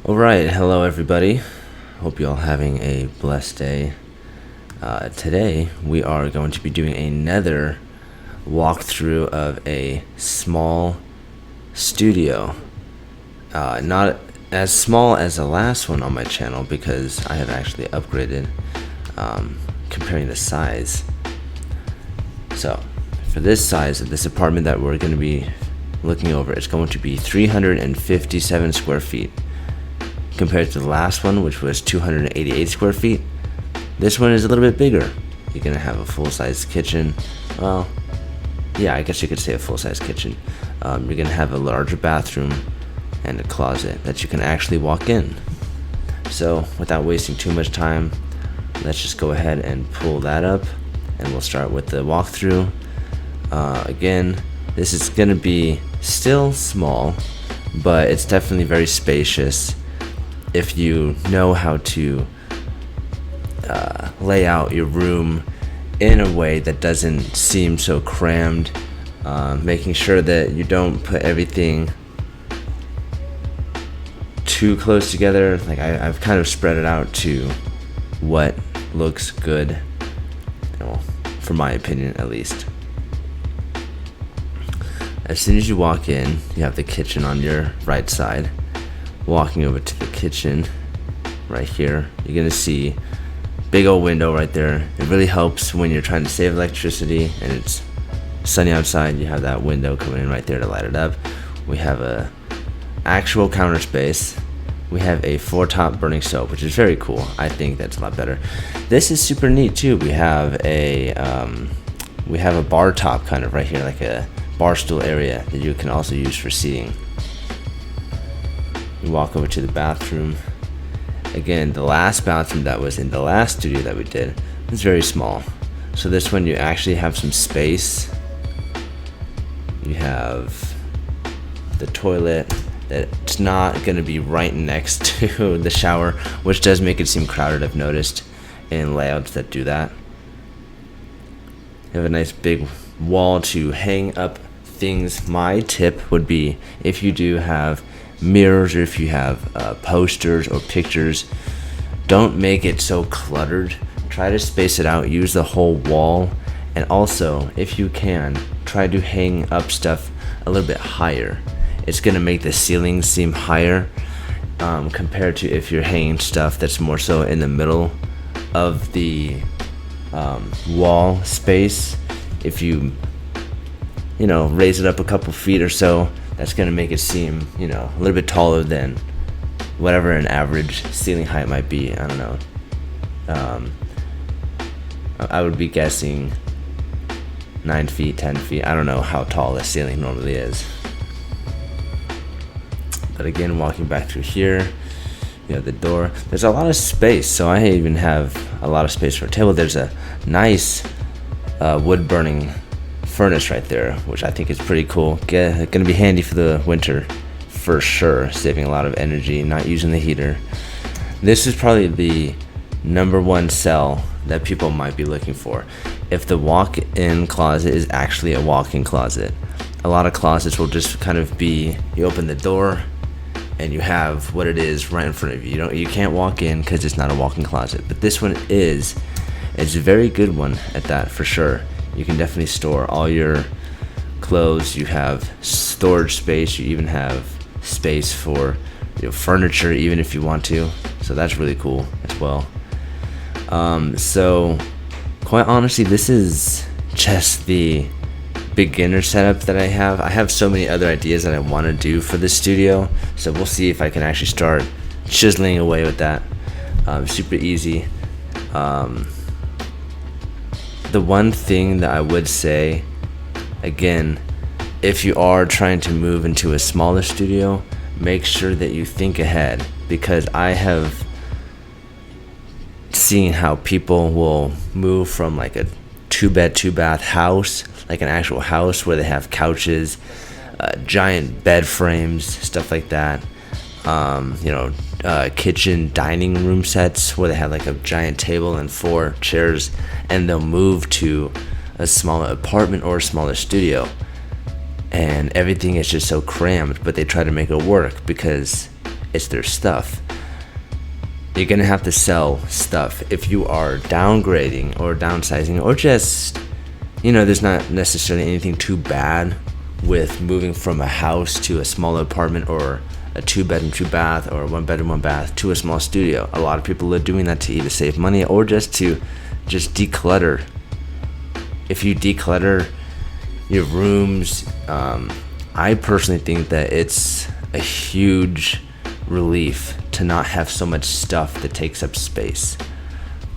Alright, hello everybody. Hope you all having a blessed day. Today we are going to be doing another walkthrough of a small studio. Not as small as the last one on my channel because I have actually upgraded comparing the size. So for this size of this apartment that we're going to be looking over, it's going to be 357 square feet. Compared to the last one, which was 288 square feet, this one is a little bit bigger. You're gonna have a full-size kitchen. Well, yeah, I guess you could say a full-size kitchen. You're gonna have a larger bathroom and a closet that you can actually walk in. So without wasting too much time, let's just go ahead and pull that up and we'll start with the walkthrough. Again, this is gonna be still small, but it's definitely very spacious if you know how to lay out your room in a way that doesn't seem so crammed, making sure that you don't put everything too close together. Like I've kind of spread it out to what looks good, for my opinion at least. As soon as you walk in, you have the kitchen on your right side. Walking over to the kitchen right here, you're gonna see big old window right there. It really helps when you're trying to save electricity and it's sunny outside. You have that window coming in right there to light it up. We have a actual counter space. We have a 4-top burning stove, which is very cool. I think that's a lot better. This is super neat too. We have a bar top kind of right here, like a bar stool area that you can also use for seating. You walk over to the bathroom. Again, the last bathroom that was in the last studio that we did was very small. So this one you actually have some space. You have the toilet that's not going to be right next to the shower, which does make it seem crowded, I've noticed, in layouts that do that. You have a nice big wall to hang up things. My tip would be, if you do have mirrors or if you have posters or pictures, don't make it so cluttered. Try to space it out, use the whole wall, and also if you can, try to hang up stuff a little bit higher. It's gonna make the ceiling seem higher compared to if you're hanging stuff that's more so in the middle of the wall space. If you raise it up a couple feet or so, that's going to make it seem, a little bit taller than whatever an average ceiling height might be. I don't know. I would be guessing 9 feet, 10 feet. I don't know how tall a ceiling normally is. But again, walking back through here, the door. There's a lot of space, so I even have a lot of space for a table. There's a nice wood-burning furnace right there, which I think is pretty cool. Gonna be handy for the winter for sure, saving a lot of energy, not using the heater. This is probably the #1 sell that people might be looking for. If the walk-in closet is actually a walk-in closet. A lot of closets will just kind of be, you open the door and you have what it is right in front of you. You can't walk in because it's not a walk-in closet. But this one is. It's a very good one at that for sure. You can definitely store all your clothes. You have storage space. You even have space for furniture, even if you want to. So that's really cool as well. So quite honestly, this is just the beginner setup that I have. I have so many other ideas that I want to do for this studio. So we'll see if I can actually start chiseling away with that. Super easy. The one thing that I would say, again, if you are trying to move into a smaller studio, make sure that you think ahead, because I have seen how people will move from like a 2-bed, 2-bath house, like an actual house where they have couches, giant bed frames, stuff like that. Kitchen dining room sets where they have like a giant table and 4 chairs, and they'll move to a smaller apartment or a smaller studio, and everything is just so crammed, but they try to make it work because it's their stuff. You're gonna have to sell stuff if you are downgrading or downsizing, or just, there's not necessarily anything too bad with moving from a house to a smaller apartment, or a 2-bedroom 2-bath, or a 1-bedroom 1-bath to a small studio. A lot of people are doing that to either save money or just to declutter. If you declutter your rooms, I personally think that it's a huge relief to not have so much stuff that takes up space.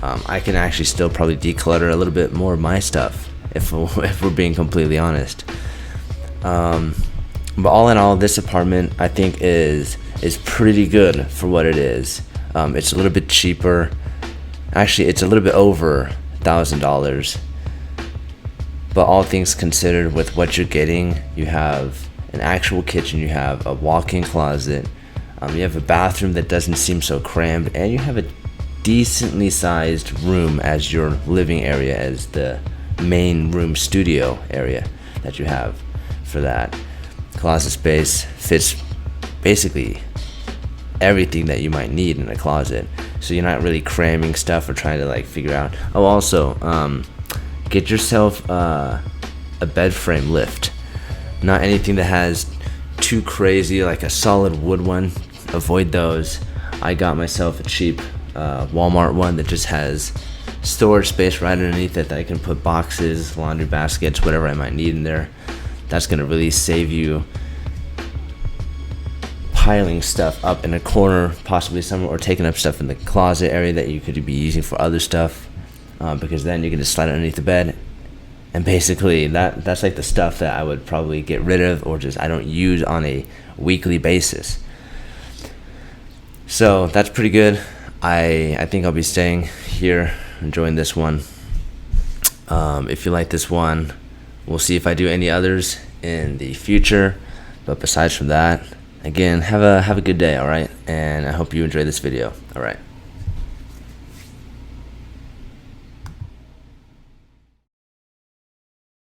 I can actually still probably declutter a little bit more of my stuff if we're being completely honest. But all in all, this apartment I think is pretty good for what it is. It's a little bit cheaper. Actually, it's a little bit over $1,000. But all things considered, with what you're getting, you have an actual kitchen, you have a walk-in closet, you have a bathroom that doesn't seem so crammed, and you have a decently sized room as your living area, as the main room studio area that you have for that. Closet space fits basically everything that you might need in a closet, so you're not really cramming stuff or trying to figure out. Oh, also, get yourself a bed frame lift. Not anything that has too crazy, like a solid wood one. Avoid those. I got myself a cheap Walmart one that just has storage space right underneath it that I can put boxes, laundry baskets, whatever I might need in there. That's going to really save you piling stuff up in a corner, possibly somewhere, or taking up stuff in the closet area that you could be using for other stuff, because then you can just slide it underneath the bed. And basically that's the stuff that I would probably get rid of, or just I don't use on a weekly basis. So that's pretty good. I think I'll be staying here, enjoying this one. If you like this one, we'll see if I do any others in the future. But besides from that, again, have a good day, all right? And I hope you enjoy this video. All right.